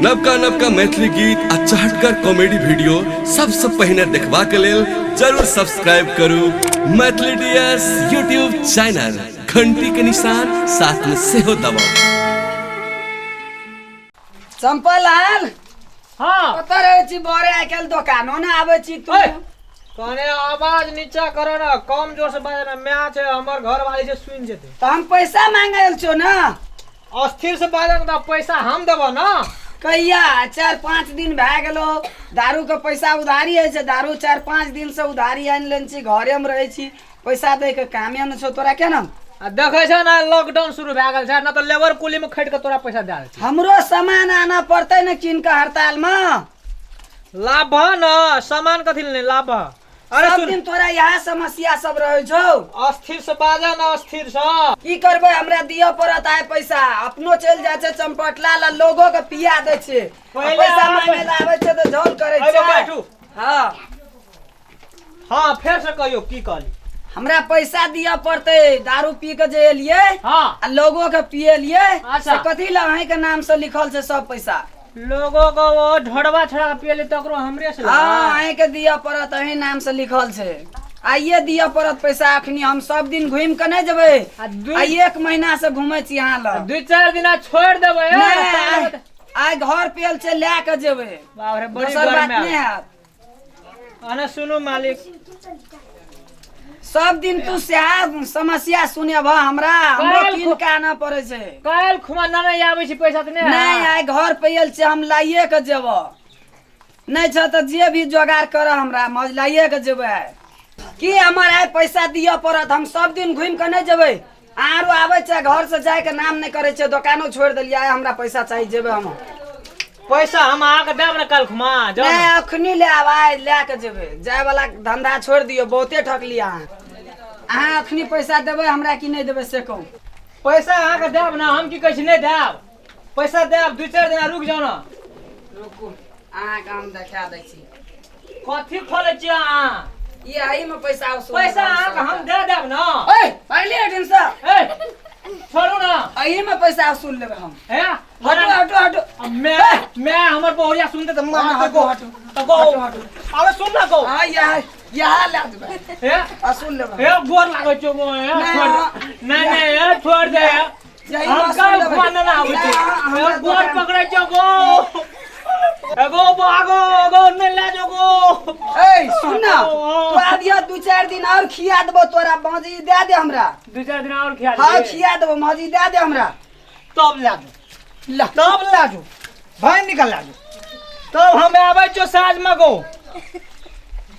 नवका नवका मैथिली गीत आ चहटगर कॉमेडी वीडियो सबसे पहले देखबा के लेल जरूर सब्सक्राइब करू मैथिली डीएस यूट्यूब चैनल, घंटी के निशान साथ में सेहो दबाओ। चंपालाल हाँ कत रहे छी बरे आइकाल दुकानो न आवे छी तू कने आवाज नीचा करो ना, कम जोर से बाजे ना, मैच है हमर घर वाली से सुन जेते। तो हम पैसा मांगल छो ना, अस्थिर से बाजे ना, पैसा हम देबो ना। कहिया 4-5 दिन भए गेलो दारू के पैसा उधारी है से, दारू 4-5 दिन से उधारी आनि लेन छी, घरे में रहे छी, पैसा दे के कामे न छो तोरा के ना। आ देखे छ ना लॉकडाउन शुरू भए गेल छ ना, तो लेबर कुली में खट के तोरा पैसा दे दे छी। हमरो सामान आना पड़ते न किन के हड़ताल में। लाभ ना सामान कथि ले लाभ। अरे सब सुन, दिन तोरा यहाँ समस्या सब रहे छो। अस्थिर से बाजे ना, अस्थिर से की करबे, हमरा दियो पड़त आए पैसा, अपनो चल जाए छे चंपटला ला, लोगो के पिया दे छे, पहिले पैसा आबे- मांगे ला आवे छे तो झोल करे अबे छे। बैठू। हां हाँ फिर से कहियो की कहली। हमरा पैसा दिया पड़ते, दारू पी के जे एलिए हाँ आ लोगो के पिए लिए अच्छा। से कथी ला अहीं के नाम से लिखल छे सब पैसा। लोगों को वो ढोड़वा छड़ा के पियले तकरो हमरे से हां अहीं के दिया पड़त, अहीं नाम से लिखल छे। आइए दिया पड़त पैसा, अखनी हम सब दिन घूम के नहीं जेबे, आ 1 महीना से घूमे छी यहाँ ला। 2-4 दिन छोड़ देबे। नहीं, आइ घर पेल छे ले के जेबे, बाप रे बड़ी दोसर बात गर्मी नहीं है। है। अने सुनो मालिक, सब दिन तू से समस्या सुने भा हमरा, हमरो काल्हि किन के आना पड़े छे। काल खुमा ना नहीं आवे छी पैसा त नहीं। नहीं आइ घर पेल छे, हम लाइए के जेब, नहीं छ तो जे भी जोगाड़ कर हमरा मौज लाइए के जेबे। की हमर आइ पैसा दिया पड़त, हम सब दिन घूम के नहीं जेबे। आरो आवे छे घर से जाए के नाम नहीं करे छे, दुकानो छोड़ देलिए, आइ हमरा पैसा चाहिए जेबे हम। पैसा हम आके देब ना काल खुमा जाओ नहीं ना। अखनी ले आवाज ले के जेबे, जाए वाला धंधा छोड़ दियो, बहुते ठक लिया अहाँ अखनी पैसा देबे हमरा की नहीं देबे से कहू। पैसा आके देब ना, हम की कहै छी नहीं देब, पैसा देब 2-4 दिन रुक जाओ ना। रुकू अहाँ के हम देखा दै छी, कथि खोले छी अहाँ, ये आई में पैसा वसूल पैसा आके हम दे देब ना। ओए पहले हटिन से ए छोड़ू ना। आई में पैसा वसूल लेबे हम। ए हटो हटो हटो, मैं हमर बहुरिया सुनते त मार हटो को हटो तो को हटो हटो। अबे सुन ना को। हां यहाँ ले देबे, ए वसूल लेबे। ए गोर लागो छो गो ए छोड़। नहीं नहीं ए छोड़ दे, यही हम वसूल काल लेबे। खुआना ना आबै छी। हमरा ए गोर दुकान- पकड़ै छो गो, एगो भागो गो ने ले जो गो। ए सुन ना, तू आबिया 2-4 दिन और खिया देबो, तोरा मौजी दे दे हमरा। 2-4 दिन और खिया हां दे, खिया देबो, मौजी दे दे हमरा। तब ले जो, ला तब ले जो भाई निकल ले जो, तब हम आबै छो साँझ में गो,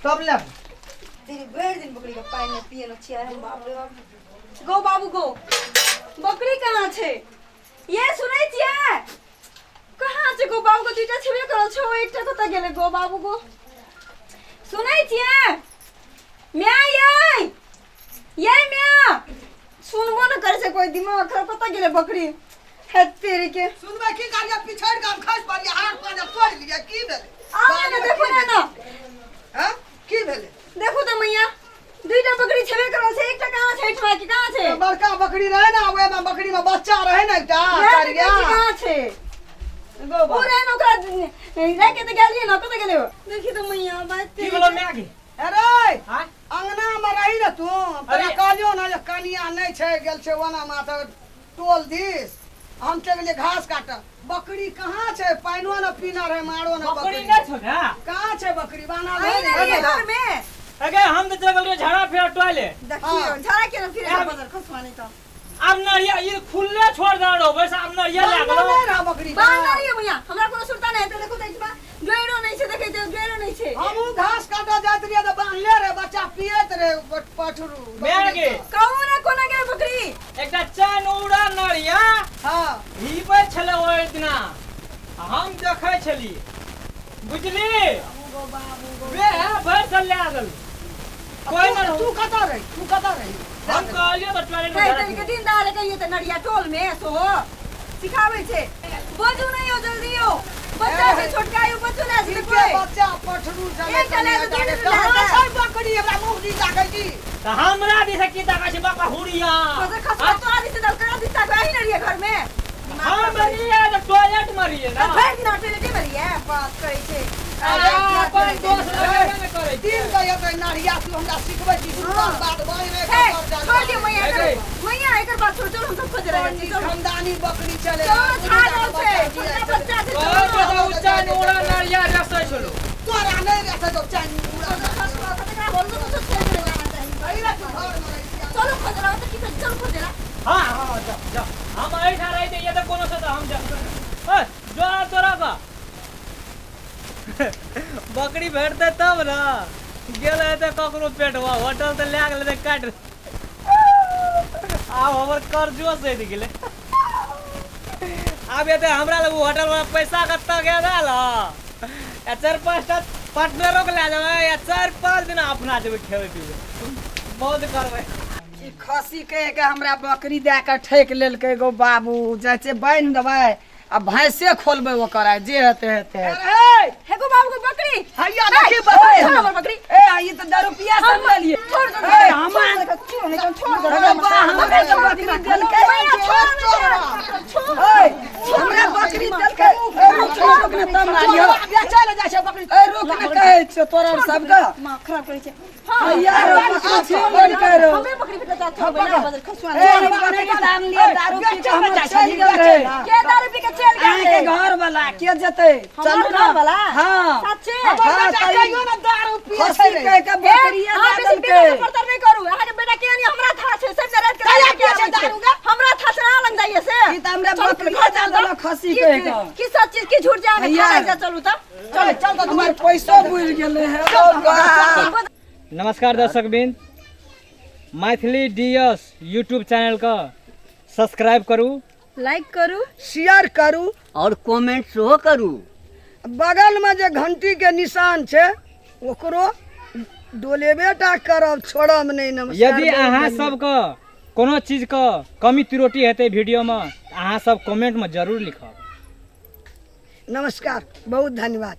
तब ले जो। तेरी भर दिन बकरी का पानी में पिए न छिया हम बाप रे बाप। गो बाबू गो, बकरी कहाँ छे? ये सुनै छियै? कहाँ छे गो बाबू? को दुइटा छेबे करल छो, एकटा कतऽ गेलै गो बाबू गो? सुनै छियै? म्या ये म्या सुनबो न करे छै कोई, दिमाग खराब, कतऽ गेलै बकरी? हे तेरी के सुनबे की कारिया पिछड़ के हम खस पड़िया, हाथ पांजा तोड़ लिया, की भेले? आ ना देखो ना, हां की भेले? देखो त मैया दुइटा बकरी छेबे करल छै, एकटा कहाँ छै? एकटा की कहाँ छै? बड़का बकरी रहे ना, ओए में बकरी में बच्चा रहे ना एकटा कारिया। कहाँ छै? गो बा पूरे नौकरा लेके तो गेलिए ना, कतऽ गेलै? देखी तो मैया बात की बोलो मैं की अरे हां अंगना में रही ना तू, तोरा कहलियो ना जे कनिया नहीं छै, गेल छै वना में त टोल दिस, हम चल गेलिए घास काटे। बकरी कहाँ छै? पानियो ना पीना रहे, मारो ना बकरी बकरी। नहीं छो ना। कहाँ छै बकरी? बाना आई ना ये ले घर में अगे हम तो चल गए झाड़ा फेर टॉयलेट। देखियो झाड़ा के फिर अब- बाजार खसवानी तो अब नरिया ये खुले छोड़ दे रो, बस अब नरिया बाना लागलो। नहीं रहा बकरी का। बांधना नहीं है भैया, हमरा कोनो सुरता नहीं है, तो देखो देखबा गेरो नहीं छै, देखे तो गेरो नहीं छै। हमू घास काटा जात रहिए त बांधले रे, बच्चा पियत रे पठरू। मैं गे कहू ना कोना गेल बकरी? एकटा चैन उड़ा नरिया हां हिबै छले ओइ दिना, हम देखै छली, बुझली? गो बाबू गो बे भर चल ले आगल कोई ना। तू कता रही? तू कता रही? हम कहलियो त टॉयलेट में कई झाड़ा दिन के फेर। दिन दाल कहिए त नड़िया टोल में सो सिखावे छै। बजू नहीं हो, जल्दी हो, बच्चा से छोटकायु बच्चो ले के से कोई बच्चा पठरू चले एक चले तो तीन चले। कहां छै बकरी? हमरा मुंह दी जाकै जी। त हमरा दिसे की ताका छै बापा हुरिया। खसवा तो आदि से दल करा दिता, कहीं नड़िया घर में हां मरिए तो टॉयलेट मरिए ना भर दिन टॉयलेट मरिए बात करै छै अरे अपन दोस्त लगे में करे दिन गए तो नारिया तू हमरा सिखबै छी सुल्तान बात बने में छोड़ दे मैया एकर बात छोड़ चल हम सब खोज रहे हैं चल खानदानी बकरी चले चलो खा लो से छोटा बच्चा छै ओ बताओ चाय नोरा नारिया रसै छलो तोरा नहीं रहता तो चांदी पूरा चलो खोज रहा तो किधर चल खोज रहा हां हां जा हम आई ठा रही थे ये तो कोनो से तो हम जा ए जो तोरा का बकरी भेटते तब ना गेले तो ककरो पेटवा होटल तो ले गेले काट आ हमर कर्जो से गेले अब ये तो हमरा लोग होटल में पैसा कत्ता गेला ला या 4-5 पार्टनरों के ले जावे या 4-5 दिन अपना जेबे खेवे पीवे बहुत करबै ई खसी कह के हमरा बकरी दे के ठेक लेलकै गो बाबू जैसे बांध देबै आ भैंसे खोलबै ओकर आ जे हेते हेते हे गो बाबू को बकरी हैया देखी हमर बकरी ए ई त 10 रुपया सब ले लिए छोड़ दो ए हमार छोड़ दो हमरे के बकरी देलकै ए हमरा बकरी देलकै ए छोड़ के तम लालियो चल जा से बकरी ए रुक न कहै छ तोरा सब का मां खराब करै छै यार बकरी छीन करो हमें बकरी पे जाता छोड़ बना बदल खसुआ ए बकरी दाम लिए दारू पी के हम चल गेल रे के दारू पी के चल अहाँ के घर वाला के जते चलू ना घर वाला हां सच्चे हां कहियो ना दारू पिए खसी कह के बकरिया हां दे बेसी देलकै पड़तर नहीं करू अहाँ के बेटा के नहीं हमरा था छै सब जरा के दारूगा हमरा था से ना लग जाइए से ई त हमरा बकरिया दे देलक खसी कह के की सच चीज की झूठ जाने भैया। खा जा चलू त चल चल तो तुम्हार पैसो बुझ गेले है नमस्कार दर्शक बिंद मैथिली डीएस यूट्यूब चैनल का सब्सक्राइब करू लाइक करू शेयर करू और कमेंट सेहो करू बगल में जे घंटी के निशान छै ओकरो डोलेबेटा करब छोड़ब नहीं। नमस्कार। यदि अहाँ सबके कोनो चीज का कमी त्रुटि हेतै वीडियो में अहाँ सब कमेंट में जरूर लिखब। नमस्कार, बहुत धन्यवाद।